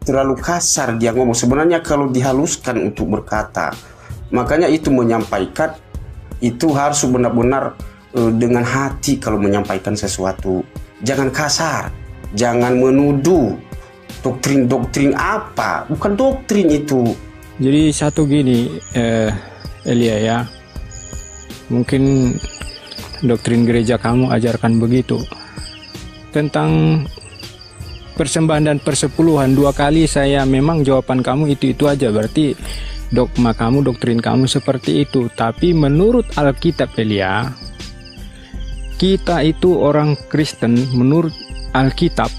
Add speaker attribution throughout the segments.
Speaker 1: terlalu kasar dia ngomong. Sebenarnya kalau dihaluskan untuk berkata, makanya itu menyampaikan itu harus benar-benar dengan hati kalau menyampaikan sesuatu. Jangan kasar, jangan menuduh doktrin-doktrin apa, bukan doktrin itu.
Speaker 2: Jadi satu gini, Elia ya, mungkin doktrin gereja kamu ajarkan begitu tentang persembahan dan persepuluhan. 2 kali saya memang jawaban kamu itu aja, berarti dogma kamu, doktrin kamu seperti itu. Tapi menurut Alkitab Elia, kita itu orang Kristen, menurut Alkitab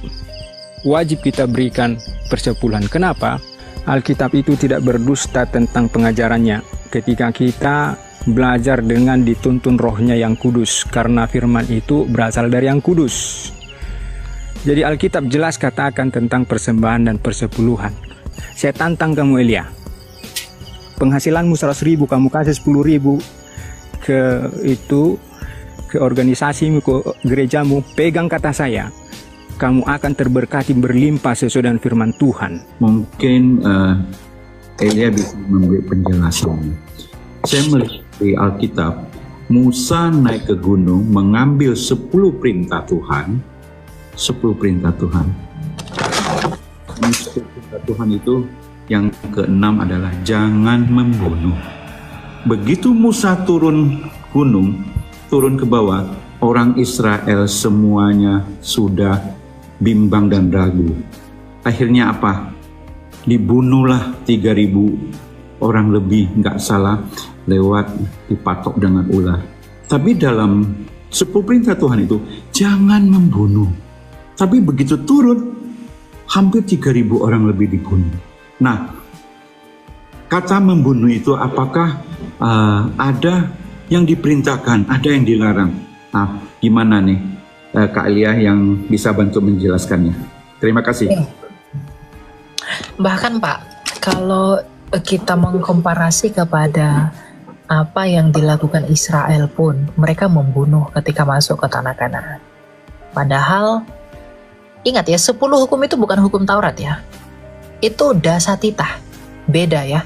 Speaker 2: wajib kita berikan persepuluhan. Kenapa? Alkitab itu tidak berdusta tentang pengajarannya ketika kita belajar dengan dituntun rohnya yang kudus, karena firman itu berasal dari yang kudus. Jadi Alkitab jelas katakan tentang persembahan dan persepuluhan. Saya tantang kamu Elia, penghasilanmu 100.000 kamu kasih 10.000 ke organisasimu, ke gerejamu, pegang kata saya, kamu akan terberkati berlimpah sesuai dengan firman Tuhan.
Speaker 3: Mungkin Elia bisa memberi penjelasan. Saya melihat di Alkitab, Musa naik ke gunung mengambil 10 perintah Tuhan. 10 perintah Tuhan. 10 perintah Tuhan itu yang ke-6 adalah jangan membunuh. Begitu Musa turun gunung, turun ke bawah, orang Israel semuanya sudah bimbang dan ragu. Akhirnya apa? Dibunuhlah 3.000 orang lebih, nggak salah, lewat dipatok dengan ular. Tapi dalam 10 perintah Tuhan itu jangan membunuh. Tapi begitu turun, hampir 3.000 orang lebih dibunuh. Nah, kata membunuh itu apakah ada yang diperintahkan, ada yang dilarang? Nah, gimana nih Kak Elia yang bisa bantu menjelaskannya? Terima kasih.
Speaker 4: Bahkan Pak, kalau kita mengkomparasi kepada apa yang dilakukan Israel pun, mereka membunuh ketika masuk ke tanah Kanaan. Padahal ingat ya, 10 hukum itu bukan hukum Taurat ya. Itu dasatita, beda ya.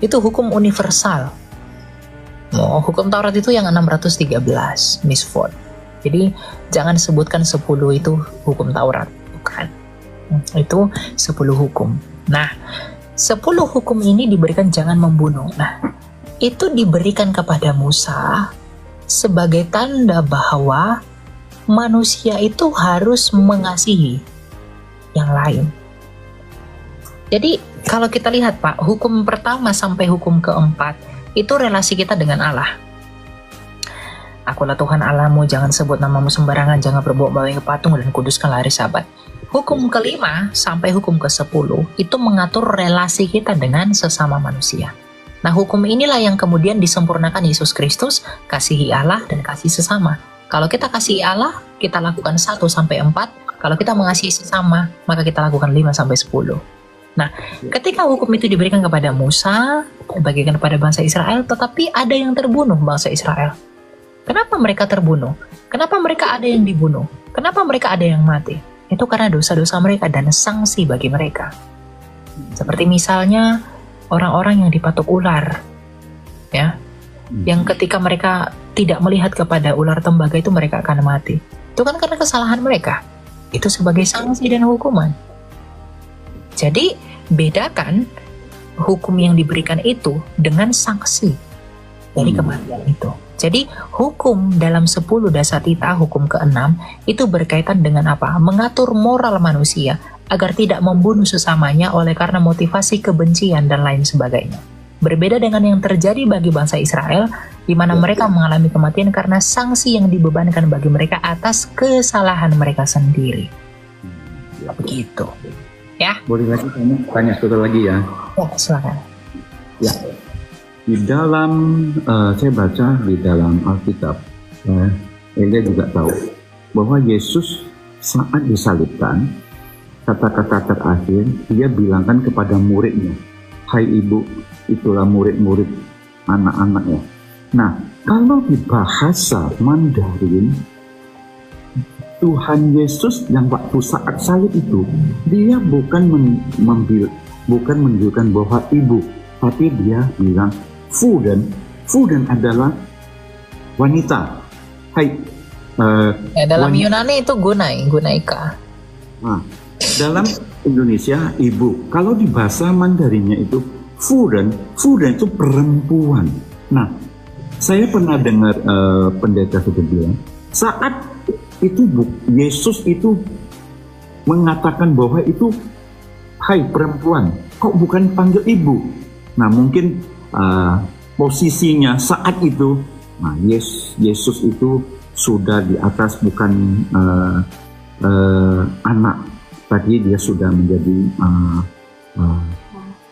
Speaker 4: Itu hukum universal. Hukum Taurat itu yang 613, misvot. Jadi jangan sebutkan 10 itu hukum Taurat, bukan. Itu 10 hukum. Nah, 10 hukum ini diberikan jangan membunuh. Nah, itu diberikan kepada Musa sebagai tanda bahwa manusia itu harus mengasihi yang lain. Jadi kalau kita lihat Pak, hukum pertama sampai hukum keempat itu relasi kita dengan Allah. Akulah Tuhan Allahmu, jangan sebut namamu sembarangan, jangan berbuat maling ke patung, dan kuduskanlah hari Sabat. Hukum kelima sampai hukum ke-10 itu mengatur relasi kita dengan sesama manusia. Nah, hukum inilah yang kemudian disempurnakan Yesus Kristus, kasihi Allah dan kasih sesama. Kalau kita kasihi Allah, kita lakukan 1 sampai 4. Kalau kita mengasihi sesama, maka kita lakukan 5 sampai 10. Nah, ketika hukum itu diberikan kepada Musa, bagikan kepada bangsa Israel, tetapi ada yang terbunuh bangsa Israel. Kenapa mereka terbunuh? Kenapa mereka ada yang dibunuh? Kenapa mereka ada yang mati? Itu karena dosa-dosa mereka dan sanksi bagi mereka. Seperti misalnya orang-orang yang dipatok ular, ya, yang ketika mereka tidak melihat kepada ular tembaga itu mereka akan mati. Itu kan karena kesalahan mereka. Itu sebagai sanksi dan hukuman. Jadi bedakan hukum yang diberikan itu dengan sanksi dari kematian itu. Jadi hukum dalam 10 dasatita, hukum ke-6 itu berkaitan dengan apa? Mengatur moral manusia agar tidak membunuh sesamanya oleh karena motivasi kebencian dan lain sebagainya. Berbeda dengan yang terjadi bagi bangsa Israel, di mana mereka mengalami kematian karena sanksi yang dibebankan bagi mereka atas kesalahan mereka sendiri. Begitu. Ya.
Speaker 3: Boleh lagi tanya satu lagi ya?
Speaker 4: Ya, silakan.
Speaker 3: Ya. Di dalam, saya baca di dalam Alkitab, Elia juga tahu bahwa Yesus saat disalibkan, kata-kata terakhir dia bilangkan kepada muridnya, hai ibu, itulah murid-murid anak-anaknya. Nah, kalau di bahasa Mandarin, Tuhan Yesus yang waktu saat salib itu, dia bukan menunjukkan bahwa ibu, tapi dia bilang Fuden adalah wanita. Hai.
Speaker 4: Dalam Yunani itu gunaika.
Speaker 3: Nah, dalam Indonesia ibu. Kalau di bahasa Mandarinnya itu Fuden itu perempuan. Nah, saya pernah dengar pendeta sudah bilang saat itu Yesus itu mengatakan bahwa itu hai perempuan, kok bukan panggil ibu. Nah, mungkin posisinya saat itu, nah Yesus itu sudah di atas, bukan anak, tadi dia sudah menjadi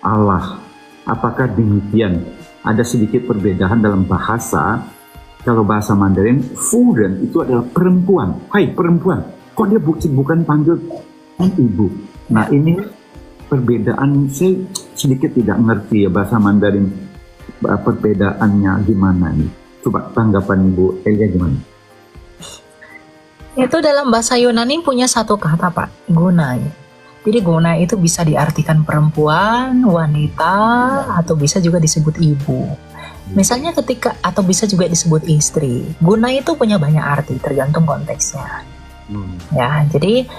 Speaker 3: Allah. Apakah demikian? Ada sedikit perbedaan dalam bahasa. Kalau bahasa Mandarin, Fuden itu adalah perempuan. Hai perempuan, kok dia bukan panggil ibu. Nah, ini perbedaan, saya sedikit tidak ngerti ya bahasa Mandarin, perbedaannya gimana nih. Coba tanggapan Ibu Elia gimana?
Speaker 4: Itu dalam bahasa Yunani punya satu kata, Pak, gunai. Jadi gunai itu bisa diartikan perempuan, wanita, atau bisa juga disebut ibu. Misalnya atau bisa juga disebut istri. Guna itu punya banyak arti, tergantung konteksnya. Ya, jadi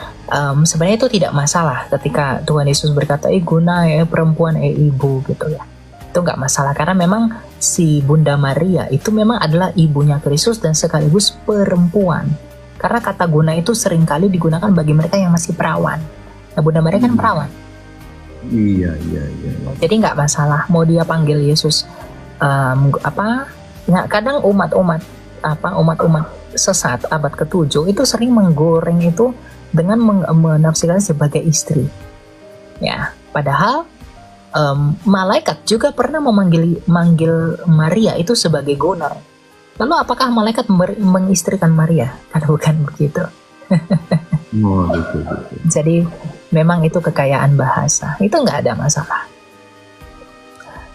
Speaker 4: sebenarnya itu tidak masalah ketika Tuhan Yesus berkata, guna perempuan, ibu gitu ya. Itu nggak masalah, karena memang si Bunda Maria itu memang adalah ibunya Kristus dan sekaligus perempuan. Karena kata guna itu seringkali digunakan bagi mereka yang masih perawan. Nah, Bunda Maria kan perawan.
Speaker 3: Iya.
Speaker 4: Jadi nggak masalah mau dia panggil Yesus kadang umat-umat sesat abad ke-7 itu sering menggoreng itu dengan menafsirkan sebagai istri. Ya, padahal malaikat juga pernah memanggil Maria itu sebagai gunai. Lalu apakah malaikat mengistrikan Maria? Kan bukan begitu.
Speaker 3: Gitu.
Speaker 4: Jadi memang itu kekayaan bahasa. Itu nggak ada masalah.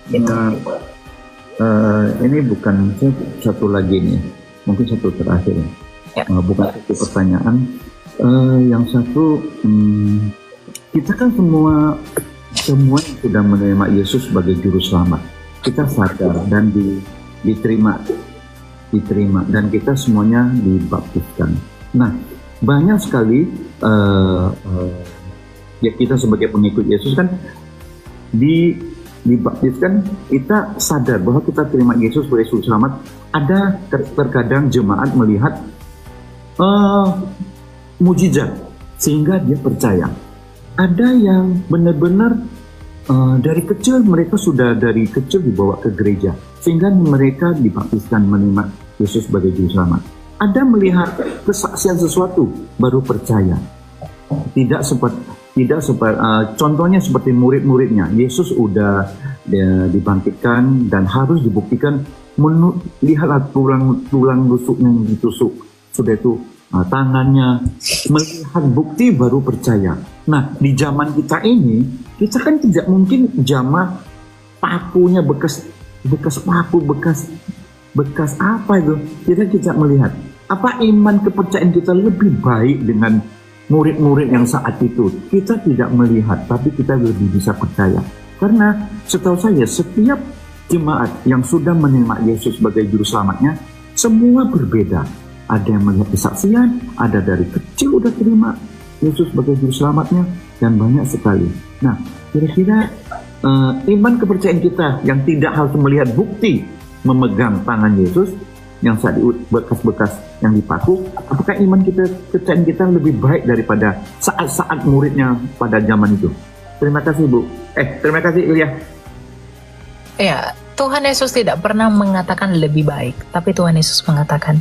Speaker 4: Gitu.
Speaker 3: Ini bukan satu lagi nih, mungkin satu terakhir ya. Bukan satu pertanyaan. Yang satu, kita kan semua yang sudah menerima Yesus sebagai juru selamat. Kita sadar dan diterima dan kita semuanya dibaptiskan. Nah, banyak sekali ya kita sebagai pengikut Yesus kan dibaptiskan, kita sadar bahwa kita terima Yesus sebagai juru selamat. Ada terkadang jemaat melihat mujizat sehingga dia percaya. Ada yang benar-benar dari kecil, mereka sudah dari kecil dibawa ke gereja sehingga mereka dibaptiskan menerima Yesus sebagai juru selamat. Ada melihat kesaksian sesuatu baru percaya. Tidak seperti contohnya seperti murid-muridnya. Yesus udah dibangkitkan dan harus dibuktikan. Lihatlah tulang rusuknya yang ditusuk, sudah itu tangannya, melihat bukti baru percaya. Nah, di zaman kita ini, kita kan tidak mungkin jamah pakunya bekas paku, bekas apa itu, kita tidak melihat. Apa iman kepercayaan kita lebih baik dengan murid-murid yang saat itu? Kita tidak melihat, tapi kita lebih bisa percaya. Karena setahu saya, setiap jemaat yang sudah menerima Yesus sebagai juru selamatnya, semua berbeda. Ada yang melihat kesaksian, ada dari kecil udah terima Yesus sebagai juru selamatnya, dan banyak sekali. Nah, kira-kira iman kepercayaan kita yang tidak harus melihat bukti memegang tangan Yesus yang saat bekas-bekas yang dipaku, apakah iman kepercayaan kita lebih baik daripada saat-saat muridnya pada zaman itu? Terima kasih Bu. Terima kasih Ilya.
Speaker 4: Ya, Tuhan Yesus tidak pernah mengatakan lebih baik, tapi Tuhan Yesus mengatakan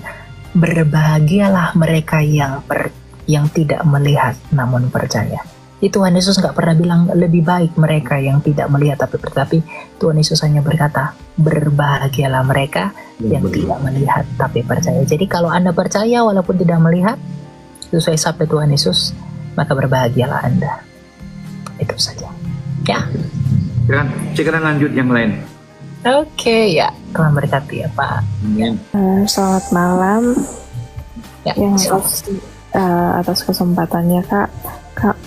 Speaker 4: berbahagialah mereka yang tidak melihat namun percaya. Tuhan Yesus nggak pernah bilang lebih baik mereka yang tidak melihat tapi Tuhan Yesus hanya berkata berbahagialah mereka yang tidak melihat tapi percaya. Jadi kalau Anda percaya walaupun tidak melihat sesuai sabda Tuhan Yesus, maka berbahagialah Anda. Itu saja. Ya.
Speaker 3: Sekarang lanjut yang lain.
Speaker 4: Oke, ya. Tuhan berkati ya Pak.
Speaker 5: Selamat malam.
Speaker 4: Ya,
Speaker 5: atas kesempatannya Kak. Kak,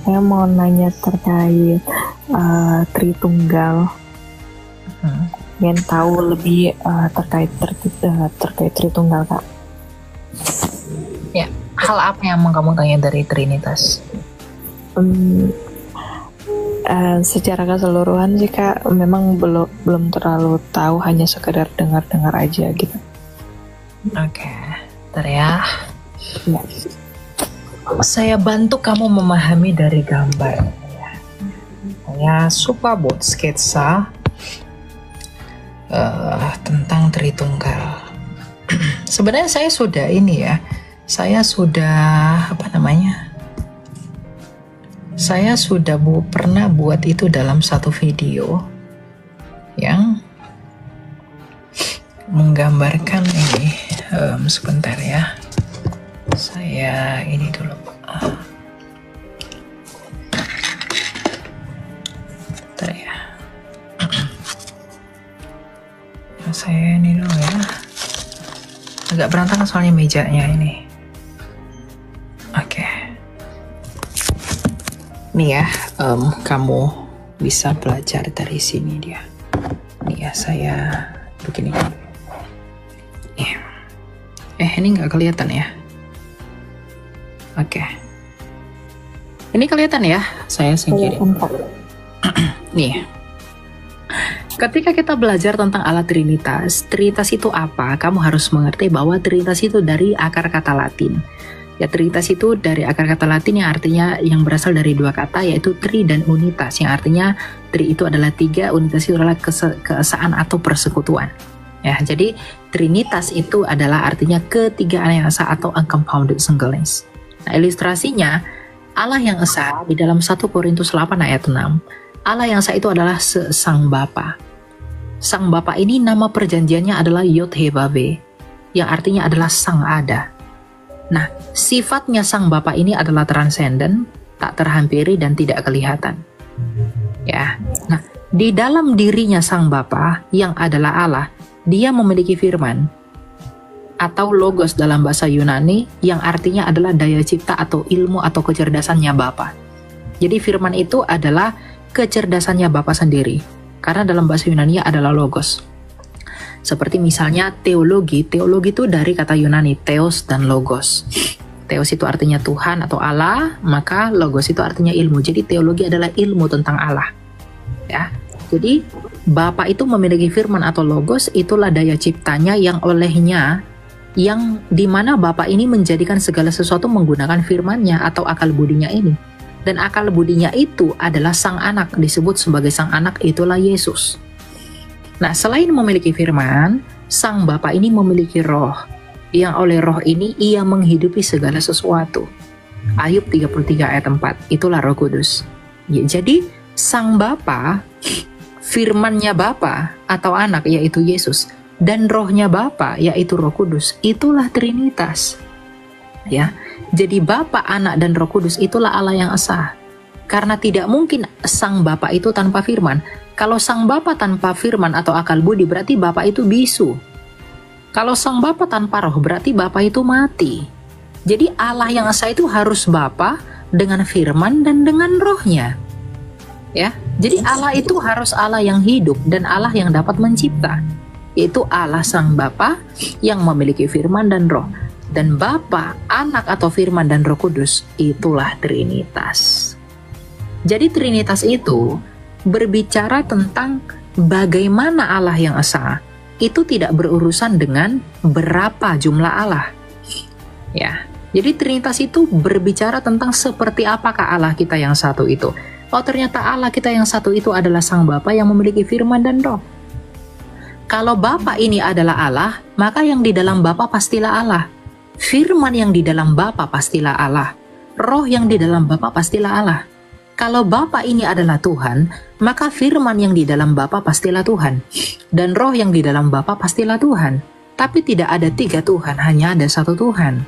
Speaker 5: saya mau nanya terkait Tritunggal. Ingin tahu lebih terkait Tritunggal Kak.
Speaker 4: Ya, hal apa yang mau kamu tanya dari Trinitas?
Speaker 5: Secara keseluruhan sih Kak, memang belum terlalu tahu, hanya sekedar dengar-dengar aja gitu.
Speaker 4: Oke, bentar ya.
Speaker 5: Ya.
Speaker 4: Saya bantu kamu memahami dari gambar. Saya suka buat sketsa tentang Tritunggal. Sebenarnya saya sudah saya sudah pernah buat itu dalam satu video yang menggambarkan ini. Sebentar ya, saya ini dulu. Bentar ya. Saya ini dulu ya. Agak berantakan soalnya mejanya ini. Oke. Nih ya, kamu bisa belajar dari sini dia. Nih ya, saya begini. Ini nggak kelihatan ya? Oke. Ini kelihatan ya? Saya singkirin. Nih. Ketika kita belajar tentang Allah Trinitas itu apa? Kamu harus mengerti bahwa Trinitas itu dari akar kata Latin. Ya, Trinitas itu dari akar kata Latin yang artinya yang berasal dari dua kata, yaitu tri dan unitas, yang artinya tri itu adalah tiga, unitas itu adalah keesaan atau persekutuan. Ya, jadi Trinitas itu adalah artinya ketiga Allah yang esa atau uncompounded singleness. Nah, ilustrasinya Allah yang esa di dalam 1 Korintus 8 ayat 6. Allah yang esa itu adalah Sang Bapa. Sang Bapa ini nama perjanjiannya adalah Yod-Heh-Vav-He, yang artinya adalah Sang Ada. Nah, sifatnya Sang Bapa ini adalah transenden, tak terhampiri dan tidak kelihatan. Ya. Nah, di dalam dirinya Sang Bapa yang adalah Allah, dia memiliki firman atau logos dalam bahasa Yunani yang artinya adalah daya cipta atau ilmu atau kecerdasannya Bapa. Jadi firman itu adalah kecerdasannya Bapa sendiri, karena dalam bahasa Yunani adalah logos. Seperti misalnya teologi itu dari kata Yunani theos dan logos. Theos itu artinya Tuhan atau Allah, maka logos itu artinya ilmu. Jadi teologi adalah ilmu tentang Allah. Ya. Jadi Bapa itu memiliki firman atau logos, itulah daya ciptanya yang olehnya, yang dimana Bapa ini menjadikan segala sesuatu menggunakan firman-Nya atau akal budinya ini. Dan akal budinya itu adalah Sang Anak, disebut sebagai Sang Anak, itulah Yesus. Nah, selain memiliki firman, Sang Bapa ini memiliki roh, yang oleh roh ini ia menghidupi segala sesuatu. Ayub 33 ayat 4, itulah Roh Kudus. Ya, jadi Sang Bapa, firman-Nya Bapa atau Anak yaitu Yesus, dan rohnya Bapa yaitu Roh Kudus, itulah Trinitas. Ya. Jadi Bapa, Anak dan Roh Kudus itulah Allah yang esa. Karena tidak mungkin Sang Bapa itu tanpa firman. Kalau Sang Bapa tanpa firman atau akal budi, berarti Bapa itu bisu. Kalau Sang Bapa tanpa roh, berarti Bapa itu mati. Jadi Allah yang esa itu harus Bapa dengan firman dan dengan rohnya. Ya, jadi Allah itu harus Allah yang hidup dan Allah yang dapat mencipta, yaitu Allah Sang Bapa yang memiliki firman dan roh. Dan Bapa, Anak atau firman dan Roh Kudus itulah Trinitas. Jadi Trinitas itu berbicara tentang bagaimana Allah yang esa itu tidak berurusan dengan berapa jumlah Allah. Ya, jadi Trinitas itu berbicara tentang seperti apakah Allah kita yang satu itu. Oh, ternyata Allah kita yang satu itu adalah Sang Bapa yang memiliki firman dan roh. Kalau Bapa ini adalah Allah, maka yang di dalam Bapa pastilah Allah. Firman yang di dalam Bapa pastilah Allah. Roh yang di dalam Bapa pastilah Allah. Kalau Bapa ini adalah Tuhan, maka firman yang di dalam Bapa pastilah Tuhan. Dan roh yang di dalam Bapa pastilah Tuhan. Tapi tidak ada 3 Tuhan, hanya ada 1 Tuhan.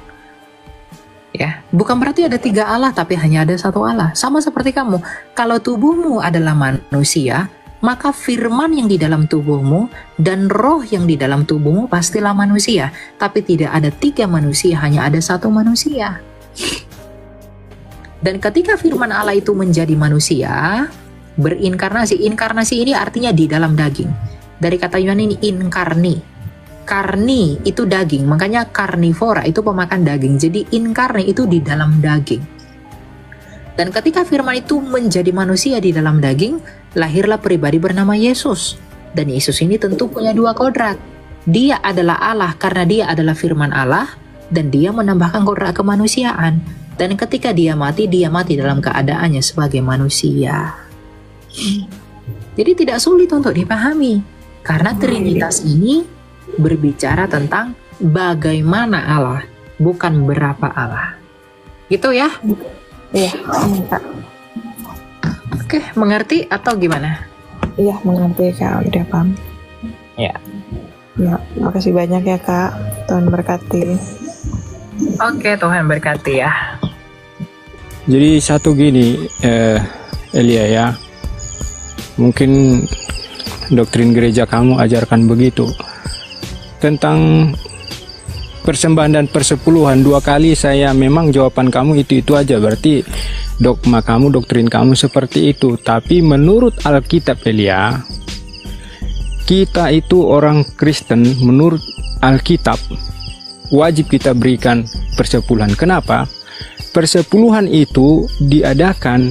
Speaker 4: Ya, bukan berarti ada 3 Allah, tapi hanya ada 1 Allah. Sama seperti kamu, kalau tubuhmu adalah manusia, maka firman yang di dalam tubuhmu dan roh yang di dalam tubuhmu pastilah manusia. Tapi tidak ada 3 manusia, hanya ada 1 manusia. Dan ketika firman Allah itu menjadi manusia, berinkarnasi. Inkarnasi ini artinya di dalam daging. Dari kata Yunani ini inkarni. Karni itu daging, makanya karnivora itu pemakan daging. Jadi inkarni itu di dalam daging. Dan ketika firman itu menjadi manusia di dalam daging, lahirlah pribadi bernama Yesus. Dan Yesus ini tentu punya dua kodrat. Dia adalah Allah karena dia adalah firman Allah, dan dia menambahkan kodrat kemanusiaan. Dan ketika dia mati dalam keadaannya sebagai manusia. Jadi tidak sulit untuk dipahami, karena Trinitas ini berbicara tentang bagaimana Allah, bukan berapa Allah. Gitu ya?
Speaker 5: Iya, Kak.
Speaker 4: Oke, mengerti atau gimana?
Speaker 5: Iya, mengerti Kak, udah paham.
Speaker 4: Ya.
Speaker 5: Ya, makasih banyak ya Kak. Tuhan berkati.
Speaker 4: Oke, Tuhan berkati ya.
Speaker 2: Jadi satu gini, Elia ya, mungkin doktrin gereja kamu ajarkan begitu tentang persembahan dan persepuluhan. 2 kali saya memang jawaban kamu itu aja, berarti dogma kamu, doktrin kamu seperti itu. Tapi menurut Alkitab Elia, kita itu orang Kristen, menurut Alkitab wajib kita berikan persepuluhan. Kenapa? Persepuluhan itu diadakan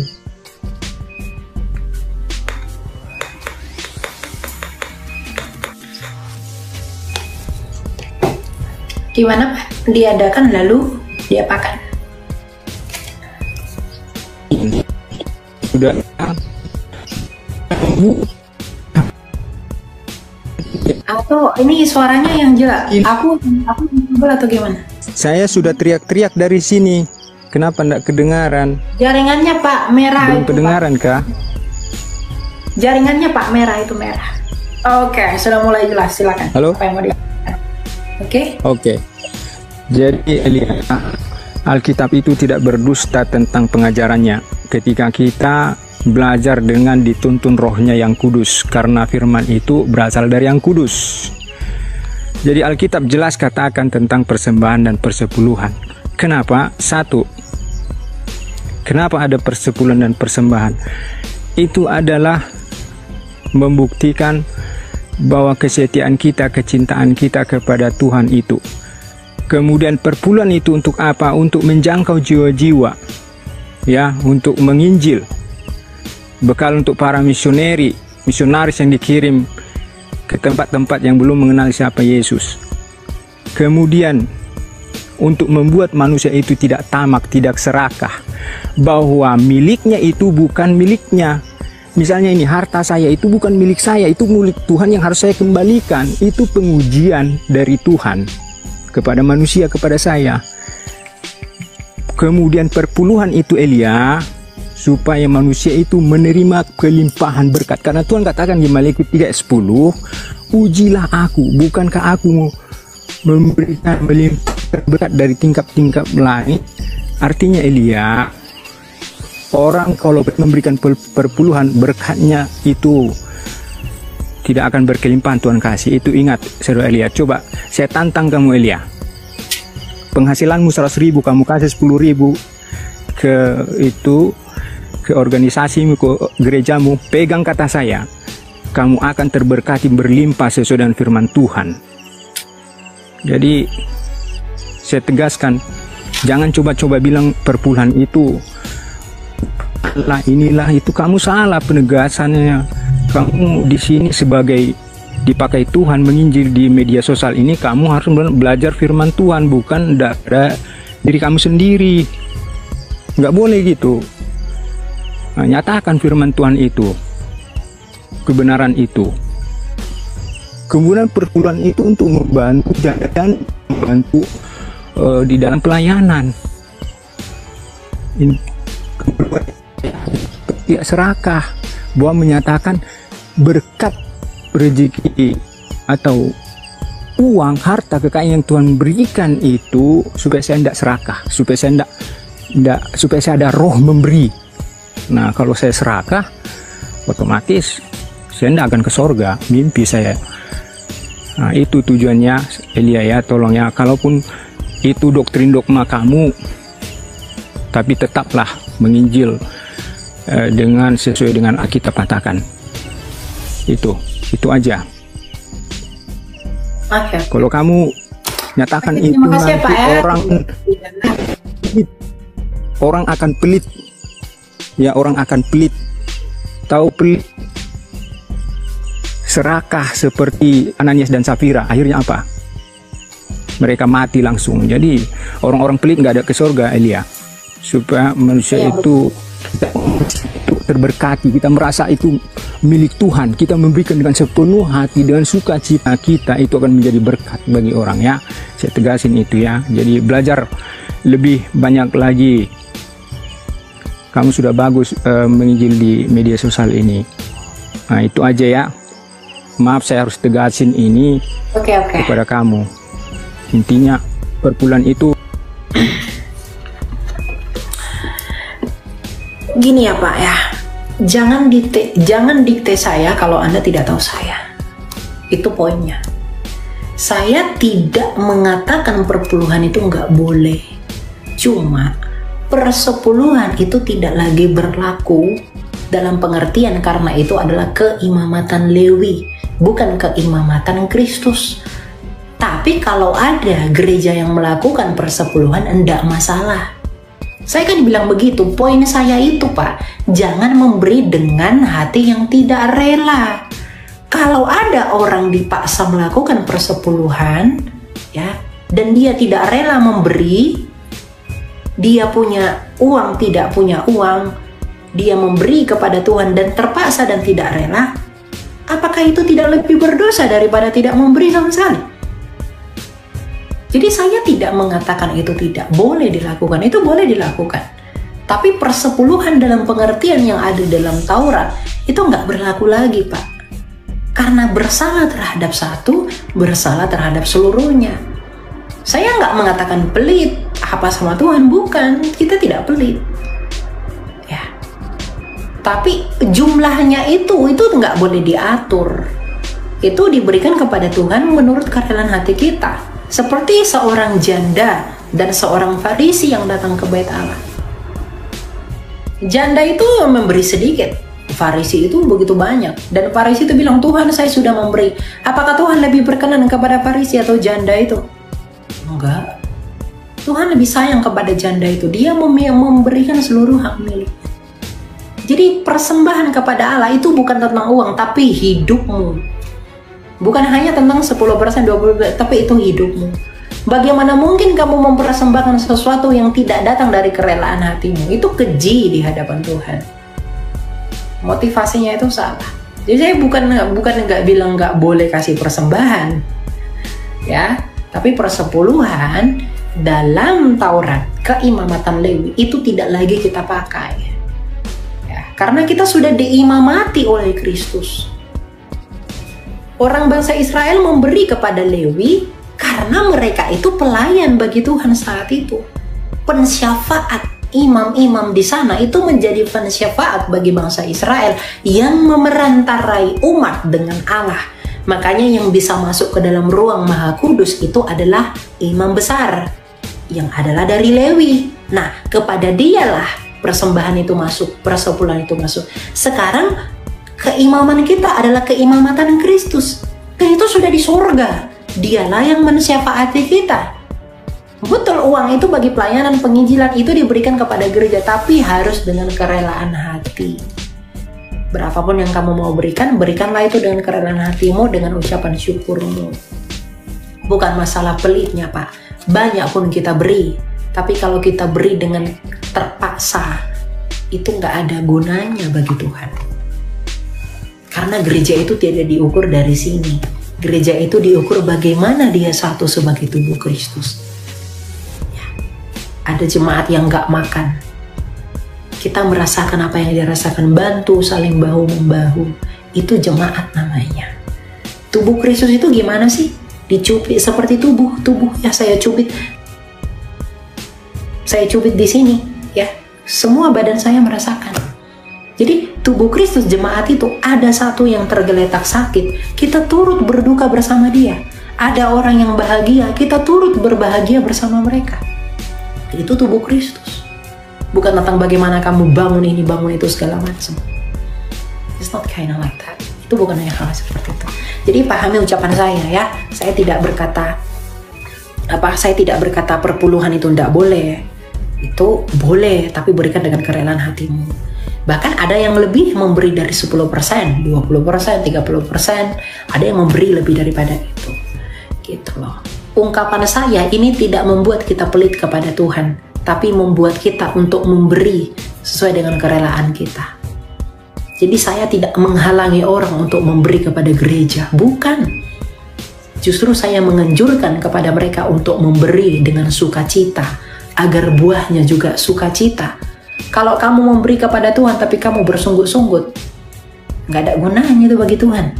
Speaker 6: Gimana Pak? Diadakan lalu diapakan?
Speaker 2: sudah
Speaker 6: Atau ini suaranya yang jelas? Aku atau gimana?
Speaker 2: saya sudah teriak-teriak dari sini. Kenapa enggak kedengaran?
Speaker 6: Jaringannya Pak merah
Speaker 2: Belum
Speaker 6: itu.
Speaker 2: kedengaran
Speaker 6: Pak.
Speaker 2: kah?
Speaker 6: Jaringannya Pak merah itu merah. Oke, sudah mulai jelas. Silakan.
Speaker 2: Halo?
Speaker 6: Apa yang mau dikatakan? Oke.
Speaker 2: Jadi Elia, Alkitab itu tidak berdusta tentang pengajarannya ketika kita belajar dengan dituntun rohnya yang kudus, karena firman itu berasal dari yang kudus. Jadi Alkitab jelas katakan tentang persembahan dan persepuluhan. Kenapa? Satu, kenapa ada persepuluhan dan persembahan? Itu adalah membuktikan bahwa kesetiaan kita, kecintaan kita kepada Tuhan itu. Kemudian perpuluhan itu untuk apa? Untuk menjangkau jiwa-jiwa, ya, untuk menginjil. Bekal untuk para misionaris yang dikirim ke tempat-tempat yang belum mengenal siapa Yesus. Kemudian untuk membuat manusia itu tidak tamak, tidak serakah, bahwa miliknya itu bukan miliknya. Misalnya ini, harta saya itu bukan milik saya, itu milik Tuhan yang harus saya kembalikan. Itu pengujian dari Tuhan kepada manusia, kepada saya. Kemudian perpuluhan itu Elia, supaya manusia itu menerima kelimpahan berkat. Karena Tuhan katakan di Maliaki 3:10, ujilah aku, bukankah aku memberikan melimpahkan berkat dari tingkap-tingkap langit. Artinya Elia, orang kalau memberikan perpuluhan, berkatnya itu tidak akan berkelimpahan Tuhan kasih. Itu ingat, saudara Elia. Coba saya tantang kamu Elia, penghasilanmu 100.000, kamu kasih 10.000 ke organisasimu, ke gerejamu, pegang kata saya, kamu akan terberkati berlimpah sesuai dengan firman Tuhan. Jadi saya tegaskan, jangan coba-coba bilang perpuluhan itu lah inilah itu, kamu salah penegasannya. Kamu di sini sebagai dipakai Tuhan menginjil di media sosial ini, kamu harus belajar firman Tuhan, bukan dari diri kamu sendiri. Nggak boleh gitu. Nah, nyatakan firman Tuhan itu, kebenaran itu. Kemudian perpuluhan itu untuk membantu dan membantu di dalam pelayanan. Ini tidak serakah, bahwa menyatakan berkat rezeki atau uang, harta, kekayaan yang Tuhan berikan itu supaya saya tidak serakah, supaya saya ada roh memberi. Nah, kalau saya serakah, otomatis saya tidak akan ke sorga, mimpi saya. Nah, itu tujuannya Elia ya, tolong ya, kalaupun itu doktrin dogma kamu, tapi tetaplah menginjil dengan sesuai dengan Alkitab katakan. Itu aja.
Speaker 6: Oke.
Speaker 2: Kalau kamu nyatakan
Speaker 6: Oke,
Speaker 2: itu
Speaker 6: terima kasih ya,
Speaker 2: nanti
Speaker 6: Pak, ya.
Speaker 2: orang akan pelit. Ya, orang akan pelit. Tahu pelit? Serakah seperti Ananias dan Safira. Akhirnya apa? Mereka mati langsung. Jadi orang-orang pelit nggak ada ke surga, Elia. Supaya manusia itu terberkati, kita merasa itu milik Tuhan, kita memberikan dengan sepenuh hati, dengan sukacita kita, itu akan menjadi berkat bagi orang, ya. Saya tegasin itu, ya. Jadi belajar lebih banyak lagi. Kamu sudah bagus menginjil di media sosial ini. Nah, itu aja, ya. Maaf saya harus tegasin ini kepada kamu. Intinya perpuluhan itu
Speaker 6: gini ya Pak ya, jangan dikte saya kalau Anda tidak tahu saya. Itu poinnya. Saya tidak mengatakan perpuluhan itu nggak boleh. Cuma persepuluhan itu tidak lagi berlaku dalam pengertian karena itu adalah keimamatan Lewi, bukan keimamatan Kristus. Tapi kalau ada gereja yang melakukan persepuluhan, enggak masalah. Saya kan bilang begitu, poin saya itu Pak, jangan memberi dengan hati yang tidak rela. Kalau ada orang dipaksa melakukan persepuluhan, ya, dan dia tidak rela memberi, dia punya uang, tidak punya uang, dia memberi kepada Tuhan dan terpaksa dan tidak rela, apakah itu tidak lebih berdosa daripada tidak memberi sama sekali? Jadi saya tidak mengatakan itu tidak boleh dilakukan, itu boleh dilakukan. Tapi persepuluhan dalam pengertian yang ada dalam Taurat itu nggak berlaku lagi Pak. Karena bersalah terhadap satu, bersalah terhadap seluruhnya. Saya nggak mengatakan pelit, apa sama Tuhan, bukan, kita tidak pelit. Ya. Tapi jumlahnya itu nggak boleh diatur. Itu diberikan kepada Tuhan menurut kerelaan hati kita. Seperti seorang janda dan seorang Farisi yang datang ke bait Allah. Janda itu memberi sedikit, Farisi itu begitu banyak. Dan Farisi itu bilang, Tuhan saya sudah memberi. Apakah Tuhan lebih berkenan kepada Farisi atau janda itu? Enggak. Tuhan lebih sayang kepada janda itu. Dia memberikan seluruh hak miliknya. Jadi persembahan kepada Allah itu bukan tentang uang, tapi hidupmu. Bukan hanya tentang 10%, 20%, tapi itu hidupmu. Bagaimana mungkin kamu mempersembahkan sesuatu yang tidak datang dari kerelaan hatimu? Itu keji di hadapan Tuhan. Motivasinya itu salah. Jadi saya bukan nggak bilang nggak boleh kasih persembahan, ya. Tapi persepuluhan dalam Taurat, keimamatan Lewi itu tidak lagi kita pakai, ya. Karena kita sudah diimamati oleh Kristus. Orang bangsa Israel memberi kepada Lewi karena mereka itu pelayan bagi Tuhan saat itu. Pensyafaat imam-imam di sana itu menjadi pensyafaat bagi bangsa Israel yang memerantarai umat dengan Allah. Makanya yang bisa masuk ke dalam ruang Maha Kudus itu adalah imam besar yang adalah dari Lewi. Nah, kepada dialah persembahan itu masuk, persepuluhan itu masuk. Sekarang keimaman kita adalah keimamatan Kristus. Dan itu sudah di surga. Dialah yang mensyafaati kita. Betul, uang itu bagi pelayanan penginjilan itu diberikan kepada gereja, tapi harus dengan kerelaan hati. Berapapun yang kamu mau berikan, berikanlah itu dengan kerelaan hatimu, dengan ucapan syukurmu. Bukan masalah pelitnya Pak. Banyak pun kita beri, tapi kalau kita beri dengan terpaksa, itu nggak ada gunanya bagi Tuhan. Karena gereja itu tidak diukur dari sini. Gereja itu diukur bagaimana dia satu sebagai tubuh Kristus. Ya. Ada jemaat yang nggak makan. Kita merasakan apa yang dia rasakan. Bantu, saling bahu-membahu. Itu jemaat namanya. Tubuh Kristus itu gimana sih? Dicubit seperti tubuh ya, saya cubit di sini, ya. Semua badan saya merasakan. Jadi tubuh Kristus, jemaat itu ada satu yang tergeletak sakit, kita turut berduka bersama dia. Ada orang yang bahagia, kita turut berbahagia bersama mereka. Itu tubuh Kristus. bukan tentang bagaimana kamu bangun ini, bangun itu segala macam. It's not kind of like that. Itu bukan hanya hal seperti itu. Jadi pahami ucapan saya ya. Saya tidak berkata perpuluhan itu tidak boleh. Itu boleh, tapi berikan dengan kerelaan hatimu. Bahkan ada yang lebih memberi dari 10%, 20%, 30%, ada yang memberi lebih daripada itu. Gitu loh. Ungkapan saya ini tidak membuat kita pelit kepada Tuhan, tapi membuat kita untuk memberi sesuai dengan kerelaan kita. Jadi saya tidak menghalangi orang untuk memberi kepada gereja, bukan. Justru saya menganjurkan kepada mereka untuk memberi dengan sukacita, agar buahnya juga sukacita. Kalau kamu memberi kepada Tuhan tapi kamu bersungguh-sungguh, nggak ada gunanya itu bagi Tuhan.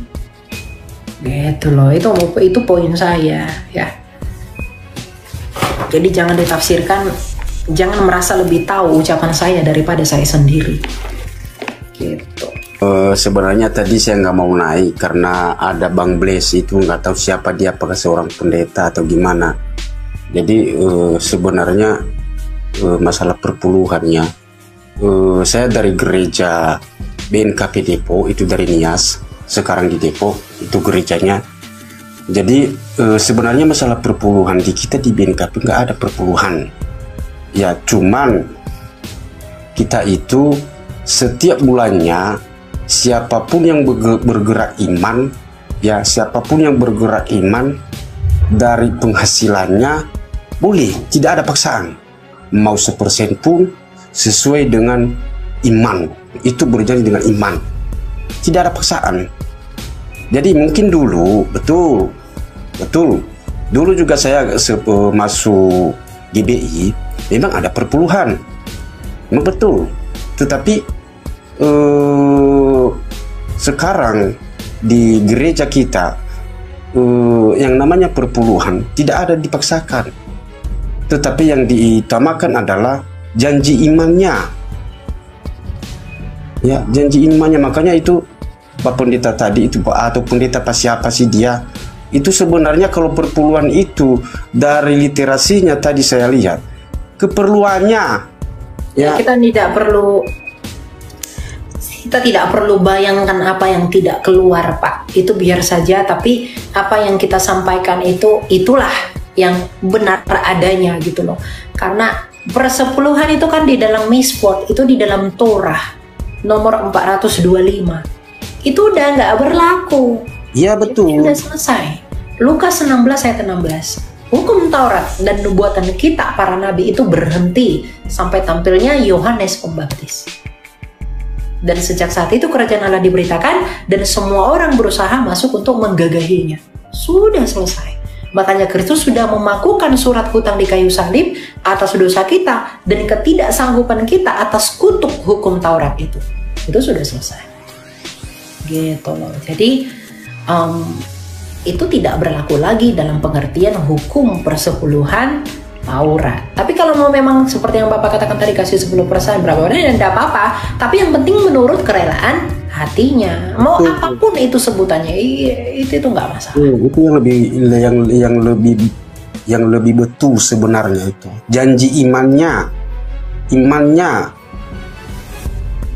Speaker 6: Gitu loh, itu poin saya ya. Jadi jangan ditafsirkan, jangan merasa lebih tahu ucapan saya daripada saya sendiri. Gitu.
Speaker 1: Sebenarnya tadi saya nggak mau naik karena ada Bang Blaze itu, nggak tahu siapa dia, apakah seorang pendeta atau gimana. Jadi sebenarnya masalah perpuluhannya, saya dari gereja BNKP Depok, itu dari Nias, sekarang di Depok itu gerejanya. Jadi sebenarnya masalah perpuluhan di kita di BNKP nggak ada perpuluhan ya, cuman kita itu setiap bulannya siapapun yang bergerak iman ya, siapapun yang bergerak iman dari penghasilannya boleh, tidak ada paksaan, mau 1% pun sesuai dengan iman, itu berjanji dengan iman, tidak ada paksaan. Jadi mungkin dulu betul dulu juga saya masuk GBI memang ada perpuluhan, memang betul, tetapi sekarang di gereja kita yang namanya perpuluhan tidak ada dipaksakan, tetapi yang diutamakan adalah janji imannya ya, janji imannya. Makanya itu Pak Pendeta tadi itu, atau pendeta siapa sih dia, itu sebenarnya kalau perpuluhan itu dari literasinya tadi saya lihat keperluannya ya, kita tidak perlu bayangkan apa yang tidak keluar, Pak. Itu biar saja, tapi apa yang kita sampaikan itulah yang benar adanya gitu loh. Karena persepuluhan itu kan di dalam Misbot, itu di dalam Torah nomor 425. Itu udah nggak berlaku. Iya betul.
Speaker 6: Itu udah selesai. Lukas 16 ayat 16. Hukum Taurat dan nubuatan kita para nabi itu berhenti sampai tampilnya Yohanes Pembaptis. Dan sejak saat itu kerajaan Allah diberitakan dan semua orang berusaha masuk untuk menggagahinya. Sudah selesai. Makanya Kristus sudah memakukan surat hutang di kayu salib atas dosa kita dan ketidaksanggupan kita atas kutuk hukum Taurat itu. Itu sudah selesai. Gitu loh. Jadi itu tidak berlaku lagi dalam pengertian hukum persepuluhan Taurat. Tapi kalau mau memang seperti yang Bapak katakan tadi, kasih 10% berapa banyak, tidak apa-apa. Tapi yang penting menurut kerelaan hatinya. Mau apapun itu sebutannya, itu nggak masalah.
Speaker 1: Itu yang lebih betul sebenarnya itu. Janji imannya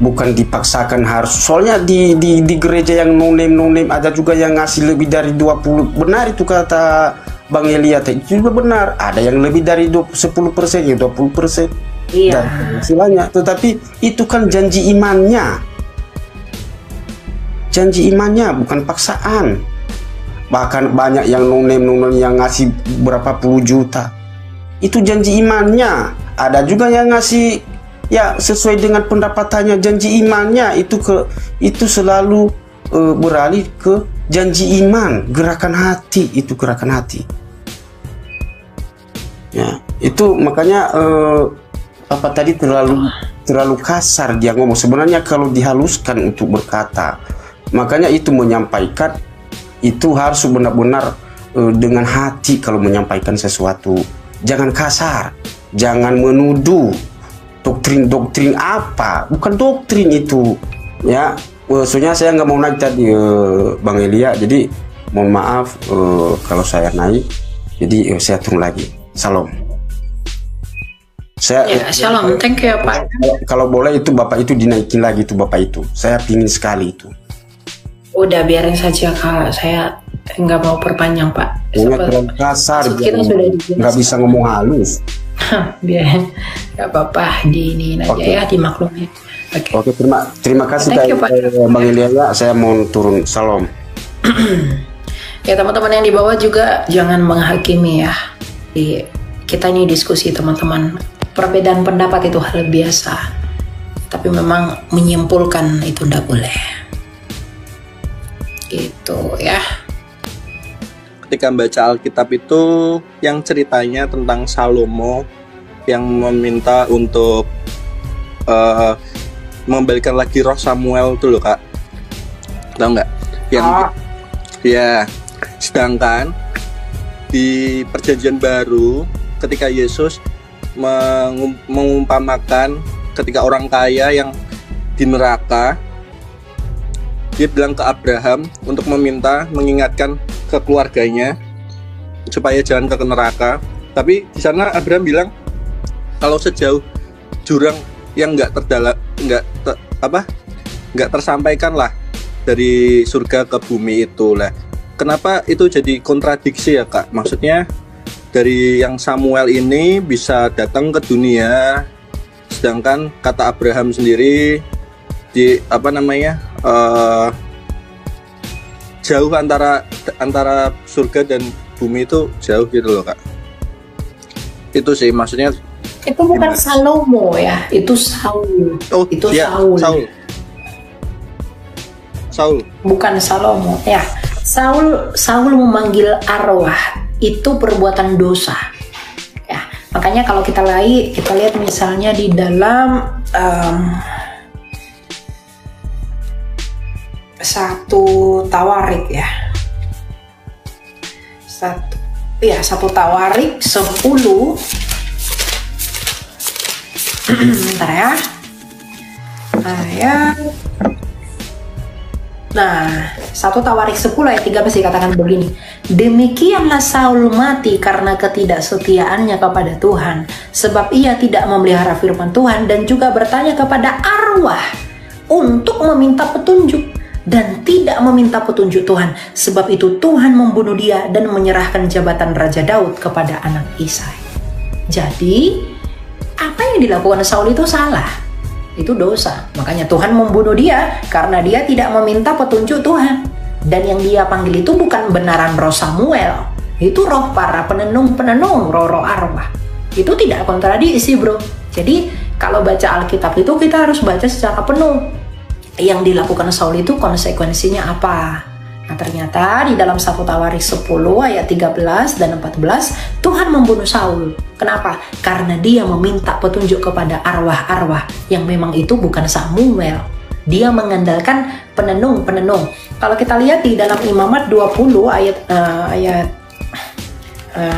Speaker 1: bukan dipaksakan harus. Soalnya di gereja yang no-name ada juga yang ngasih lebih dari 20. Benar itu kata Bang Elia, itu juga benar. Ada yang lebih dari 10% ya 20%.
Speaker 6: Iya.
Speaker 1: Dan istilahnya, tetapi itu kan janji imannya. Janji imannya bukan paksaan. Bahkan banyak yang no-name yang ngasih berapa puluh juta. Itu janji imannya. Ada juga yang ngasih ya sesuai dengan pendapatannya. Janji imannya itu selalu beralih ke janji iman, gerakan hati, itu gerakan hati. Ya, itu makanya apa tadi terlalu kasar dia ngomong. Sebenarnya kalau dihaluskan untuk berkata, makanya itu menyampaikan itu harus benar-benar dengan hati kalau menyampaikan sesuatu. Jangan kasar, jangan menuduh doktrin apa, bukan doktrin itu ya. Soalnya saya nggak mau naik tadi Bang Elia, jadi mohon maaf kalau saya naik, jadi saya turun lagi. Salam. Saya
Speaker 6: Ya, shalom. Thank you ya Pak.
Speaker 1: kalau boleh itu Bapak itu dinaikin lagi itu Bapak itu. Saya pingin sekali itu.
Speaker 6: Udah biarin saja Kak. Saya nggak mau perpanjang Pak.
Speaker 1: Pokoknya terlalu kasar,
Speaker 6: maksud kita sudah dijelaskan.
Speaker 1: nggak bisa ngomong halus.
Speaker 6: Biarin, nggak apa-apa, diiniin aja
Speaker 1: Oke.
Speaker 6: ya, dimaklumin. Oke.
Speaker 1: Oke, terima kasih
Speaker 6: Thank you, Pak.
Speaker 1: Bang Elia. Saya mau turun. Salam.
Speaker 6: Ya teman-teman yang di bawah juga jangan menghakimi ya. Kita ini diskusi teman-teman. Perbedaan pendapat itu hal biasa. Tapi memang menyimpulkan itu tidak boleh. Gitu ya.
Speaker 7: Ketika baca Alkitab itu yang ceritanya tentang Salomo yang meminta untuk mengembalikan lagi roh Samuel itu loh Kak. Tahu nggak? Yang ya, sedangkan di Perjanjian Baru ketika Yesus mengumpamakan ketika orang kaya yang di neraka, dia bilang ke Abraham untuk mengingatkan ke keluarganya supaya jangan ke neraka. Tapi di sana Abraham bilang kalau sejauh jurang yang nggak tersampaikan lah dari surga ke bumi itu lah. Kenapa itu jadi kontradiksi ya Kak? Maksudnya dari yang Samuel ini bisa datang ke dunia, sedangkan kata Abraham sendiri di jauh antara surga dan bumi itu jauh gitu loh Kak. Itu sih maksudnya.
Speaker 6: Itu bukan Salomo ya, itu Saul.
Speaker 7: Oh,
Speaker 6: itu
Speaker 7: ya, Saul.
Speaker 6: Bukan Salomo ya. Saul memanggil arwah, itu perbuatan dosa. Ya, makanya kalau kita lihat misalnya di dalam 1 Tawarik ya. 1 Tawarik 10. Bentar ya. Nah, 1 Tawarik 10 ayat 13 dikatakan begini. Demikianlah Saul mati karena ketidaksetiaannya kepada Tuhan, sebab ia tidak memelihara firman Tuhan dan juga bertanya kepada arwah untuk meminta petunjuk dan tidak meminta petunjuk Tuhan. Sebab itu Tuhan membunuh dia dan menyerahkan jabatan Raja Daud kepada anak Isai. Jadi, apa yang dilakukan Saul itu salah. Itu dosa. Makanya Tuhan membunuh dia karena dia tidak meminta petunjuk Tuhan. Dan yang dia panggil itu bukan benaran roh Samuel. Itu roh para penenung, roh-roh arwah. Itu tidak kontradiksi bro. Jadi kalau baca Alkitab itu kita harus baca secara penuh. Yang dilakukan Saul itu konsekuensinya apa? Nah ternyata di dalam 1 Tawarik 10 ayat 13 dan 14 Tuhan membunuh Saul. Kenapa? Karena dia meminta petunjuk kepada arwah-arwah yang memang itu bukan Samuel. Dia mengandalkan penenung. Kalau kita lihat di dalam Imamat 20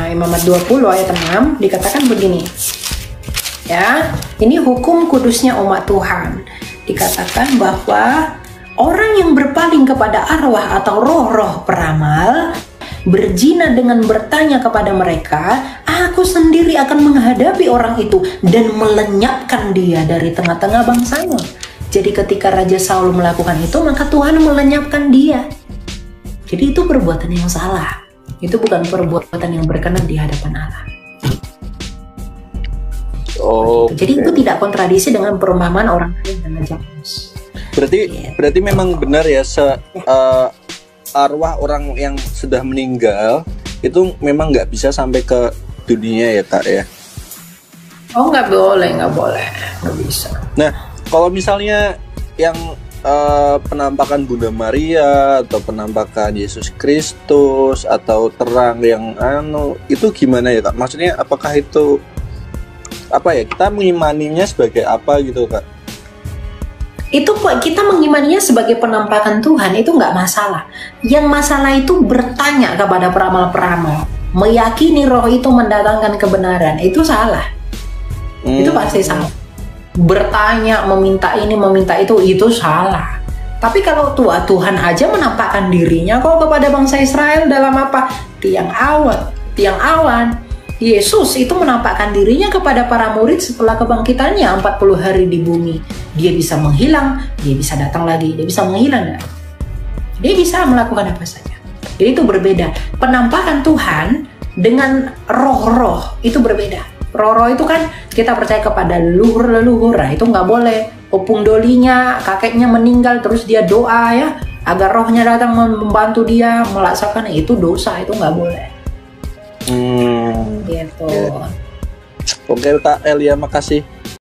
Speaker 6: Imamat 20 ayat 6 dikatakan begini. Ya, ini hukum kudusnya umat Tuhan. Dikatakan bahwa orang yang berpaling kepada arwah atau roh-roh peramal berzina dengan bertanya kepada mereka, aku sendiri akan menghadapi orang itu dan melenyapkan dia dari tengah-tengah bangsanya. Jadi ketika Raja Saul melakukan itu, maka Tuhan melenyapkan dia. Jadi itu perbuatan yang salah. Itu bukan perbuatan yang berkenan di hadapan Allah.
Speaker 7: Oh.
Speaker 6: Jadi itu tidak kontradiksi dengan perumpamaan orang kaya dan Raja Amos.
Speaker 7: Berarti memang benar ya arwah orang yang sudah meninggal itu memang nggak bisa sampai ke dunia ya Kak ya?
Speaker 6: Oh nggak boleh, nggak bisa.
Speaker 7: Nah kalau misalnya yang penampakan Bunda Maria atau penampakan Yesus Kristus atau terang yang itu gimana ya Kak? Maksudnya apakah itu apa ya, kita mengimaninya sebagai apa gitu Kak?
Speaker 6: Itu kita mengimaninya sebagai penampakan Tuhan, itu nggak masalah. Yang masalah itu bertanya kepada peramal-peramal, meyakini roh itu mendatangkan kebenaran, itu salah. Itu pasti salah. Bertanya, meminta ini, meminta itu salah. Tapi kalau Tuhan aja menampakkan dirinya kok kepada bangsa Israel dalam apa? Tiang awan. Yesus itu menampakkan dirinya kepada para murid setelah kebangkitannya 40 hari di bumi. Dia bisa menghilang, dia bisa datang lagi, dia bisa menghilang. Dia bisa melakukan apa saja. Jadi itu berbeda. Penampakan Tuhan dengan roh-roh itu berbeda. Roh-roh itu kan kita percaya kepada leluhur-leluhur. Nah, itu nggak boleh. Opung dolinya, kakeknya meninggal terus dia doa ya agar rohnya datang membantu dia melaksanakan, itu dosa, itu nggak boleh.
Speaker 7: Hmm.
Speaker 6: Gitu.
Speaker 7: Oke Kak Elia, makasih.